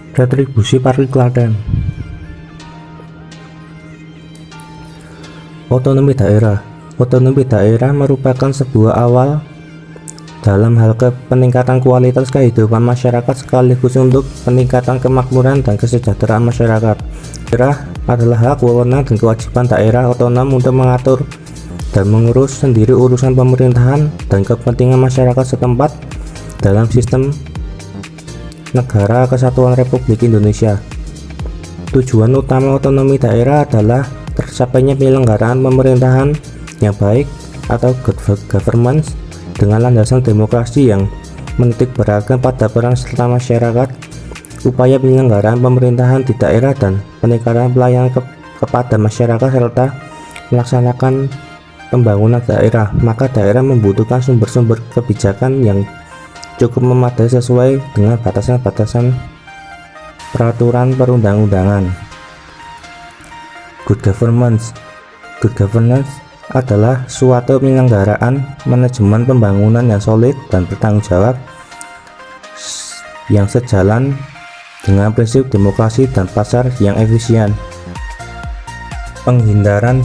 Retribusi parkir Klaten. Otonomi daerah. Otonomi daerah merupakan sebuah awal dalam hal peningkatan kualitas kehidupan masyarakat sekaligus untuk peningkatan kemakmuran dan kesejahteraan masyarakat. Daerah adalah hak, wewenang, dan kewajiban daerah otonom untuk mengatur dan mengurus sendiri urusan pemerintahan dan kepentingan masyarakat setempat dalam sistem Negara Kesatuan Republik Indonesia. Tujuan utama otonomi daerah adalah tercapainya penyelenggaraan pemerintahan yang baik atau good governance dengan landasan demokrasi yang menitik beratkan pada peran serta masyarakat, upaya penyelenggaraan pemerintahan di daerah dan peningkatan pelayanan kepada masyarakat serta melaksanakan pembangunan daerah. Maka daerah membutuhkan sumber-sumber kebijakan yang cukup memadai sesuai dengan batasan-batasan peraturan perundang-undangan. Good governance. Good governance adalah suatu penyelenggaraan manajemen pembangunan yang solid dan bertanggung jawab yang sejalan dengan prinsip demokrasi dan pasar yang efisien. Penghindaran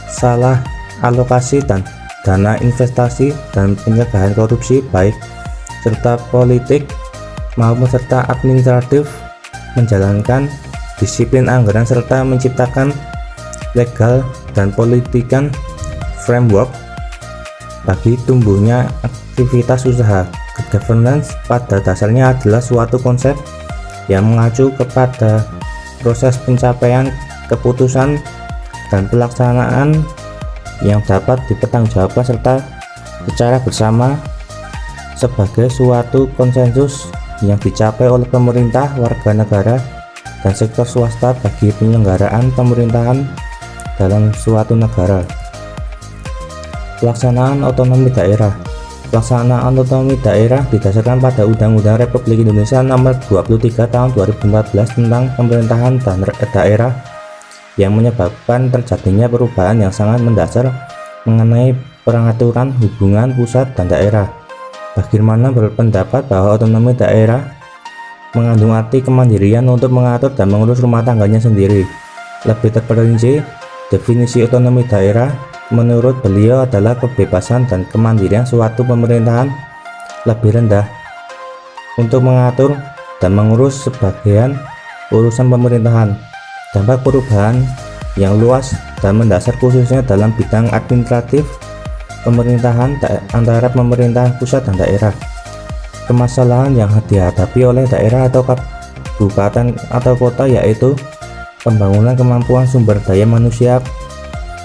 salah alokasi dan dana investasi dan pencegahan korupsi baik serta politik maupun serta administratif, menjalankan disiplin anggaran serta menciptakan legal dan politikan framework bagi tumbuhnya aktivitas usaha. Good governance pada dasarnya adalah suatu konsep yang mengacu kepada proses pencapaian keputusan dan pelaksanaan yang dapat dipertanggungjawabkan serta secara bersama sebagai suatu konsensus yang dicapai oleh pemerintah, warga negara, dan sektor swasta bagi penyelenggaraan pemerintahan dalam suatu negara. Pelaksanaan otonomi daerah. Pelaksanaan otonomi daerah didasarkan pada Undang-Undang Republik Indonesia Nomor 23 Tahun 2014 tentang pemerintahan dan daerah yang menyebabkan terjadinya perubahan yang sangat mendasar mengenai pengaturan hubungan pusat dan daerah. Bagaimana berpendapat bahwa otonomi daerah mengandung arti kemandirian untuk mengatur dan mengurus rumah tangganya sendiri. Lebih terperinci, definisi otonomi daerah menurut beliau adalah kebebasan dan kemandirian suatu pemerintahan lebih rendah untuk mengatur dan mengurus sebagian urusan pemerintahan. Dampak perubahan yang luas dan mendasar khususnya dalam bidang administratif pemerintahan antara pemerintah pusat dan daerah. Permasalahan yang dihadapi oleh daerah atau kabupaten atau kota yaitu pembangunan kemampuan sumber daya manusia,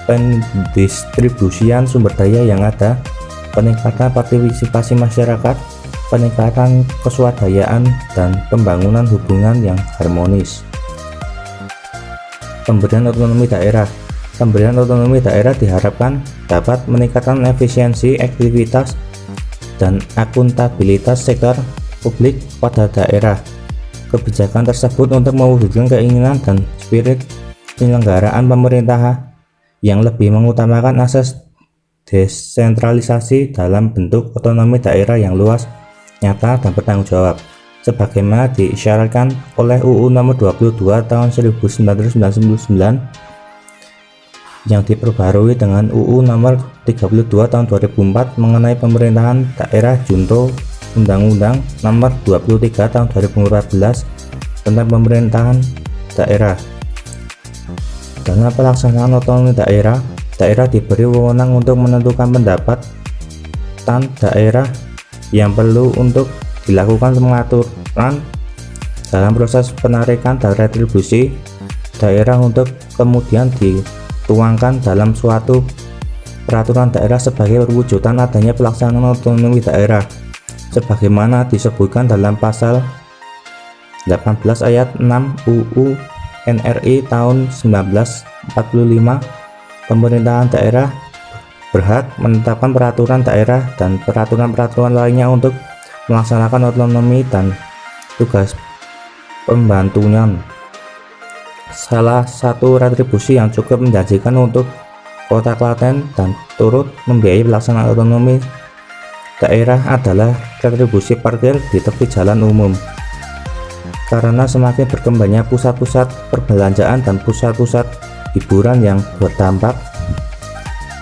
pendistribusian sumber daya yang ada, peningkatan partisipasi masyarakat, peningkatan keswadayaan, dan pembangunan hubungan yang harmonis. Pemberian otonomi daerah. Pemberian otonomi daerah diharapkan dapat meningkatkan efisiensi aktivitas dan akuntabilitas sektor publik pada daerah. Kebijakan tersebut untuk mewujudkan keinginan dan spirit penyelenggaraan pemerintah yang lebih mengutamakan asas desentralisasi dalam bentuk otonomi daerah yang luas, nyata, dan bertanggung jawab, sebagaimana diisyaratkan oleh UU Nomor 22 Tahun 1999 yang diperbarui dengan UU Nomor 32 Tahun 2004 mengenai pemerintahan daerah junto Undang-Undang Nomor 23 Tahun 2014 tentang pemerintahan daerah. Dalam pelaksanaan otonomi daerah, daerah diberi wewenang untuk menentukan pendapatan daerah yang perlu untuk dilakukan pengaturan dalam proses penarikan dan retribusi daerah untuk kemudian dituangkan dalam suatu peraturan daerah sebagai perwujudan adanya pelaksanaan otonomi daerah sebagaimana disebutkan dalam pasal 18 ayat 6 UU NRI tahun 1945. Pemerintahan daerah berhak menetapkan peraturan daerah dan peraturan-peraturan lainnya untuk melaksanakan otonomi dan tugas pembantunya. Salah satu retribusi yang cukup menjanjikan untuk Kota Klaten dan turut membiayai pelaksanaan otonomi daerah adalah retribusi parkir di tepi jalan umum. karena semakin berkembangnya pusat-pusat perbelanjaan dan pusat-pusat hiburan yang berdampak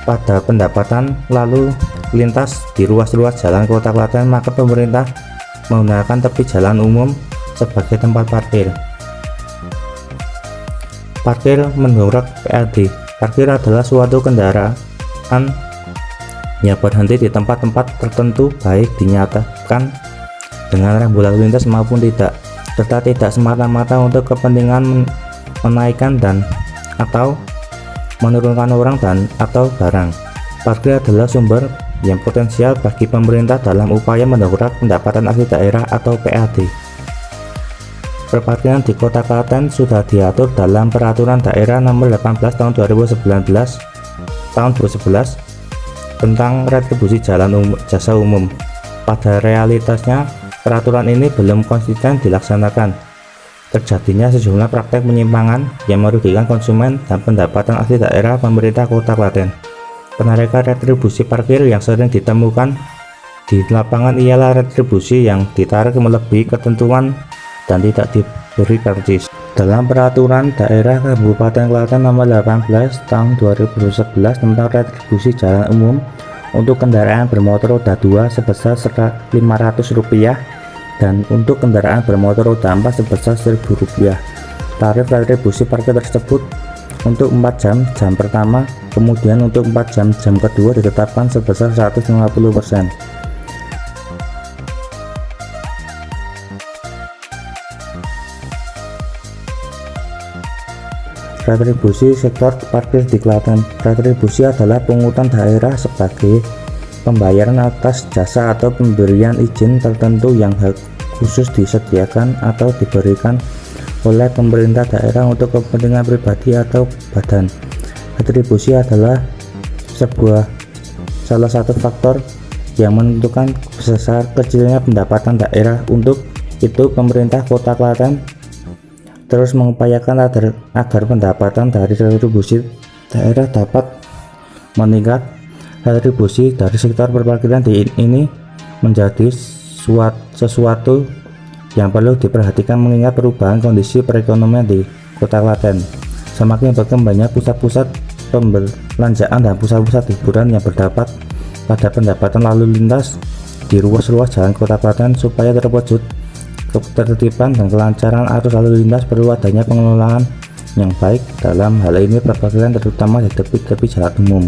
pada pendapatan lalu lintas di ruas-ruas jalan Kota Klaten, maka pemerintah menggunakan tepi jalan umum sebagai tempat parkir. Parkir mendongkrak PAD. Parkir adalah suatu kendaraan yang berhenti di tempat-tempat tertentu, baik dinyatakan dengan rambu lalu lintas maupun tidak, serta tidak semata-mata untuk kepentingan menaikkan dan atau menurunkan orang dan atau barang. Parkir adalah sumber yang potensial bagi pemerintah dalam upaya mendongkrak pendapatan asli daerah atau PAD. Perparkiran di Kota Klaten sudah diatur dalam Peraturan Daerah Nomor 18 Tahun 2011 tentang retribusi jasa umum. Pada realitasnya, peraturan ini belum konsisten dilaksanakan. Terjadinya sejumlah praktek penyimpangan yang merugikan konsumen dan pendapatan asli daerah pemerintah Kota Klaten. Penarikan retribusi parkir yang sering ditemukan di lapangan ialah retribusi yang ditarik melebihi ketentuan dan tidak diberi karcis. Dalam Peraturan Daerah Kabupaten Klaten Nomor 18 Tahun 2011 tentang retribusi jalan umum untuk kendaraan bermotor roda 2 sebesar Rp500 dan untuk kendaraan bermotor roda 4 sebesar Rp1.000. Tarif retribusi parkir tersebut untuk 4 jam pertama, kemudian untuk 4 jam kedua ditetapkan sebesar 150%. Retribusi sektor parkir di Klaten. Retribusi adalah pungutan daerah sebagai pembayaran atas jasa atau pemberian izin tertentu yang khusus disediakan atau diberikan oleh pemerintah daerah untuk kepentingan pribadi atau badan. Retribusi adalah salah satu faktor yang menentukan besar kecilnya pendapatan daerah. Untuk itu pemerintah Kota Klaten terus mengupayakan agar pendapatan dari retribusi daerah dapat meningkat. Retribusi dari sektor perparkiran ini menjadi sesuatu yang perlu diperhatikan mengingat perubahan kondisi perekonomian di Kota Klaten. Semakin berkembangnya pusat-pusat pembelanjaan dan pusat-pusat hiburan yang berdampak pada pendapatan lalu lintas di ruas-ruas jalan Kota Klaten. Supaya terwujud ketertiban dan kelancaran arus lalu lintas, perlu adanya pengelolaan yang baik dalam hal ini perparkiran, terutama di tepi-tepi jalan umum.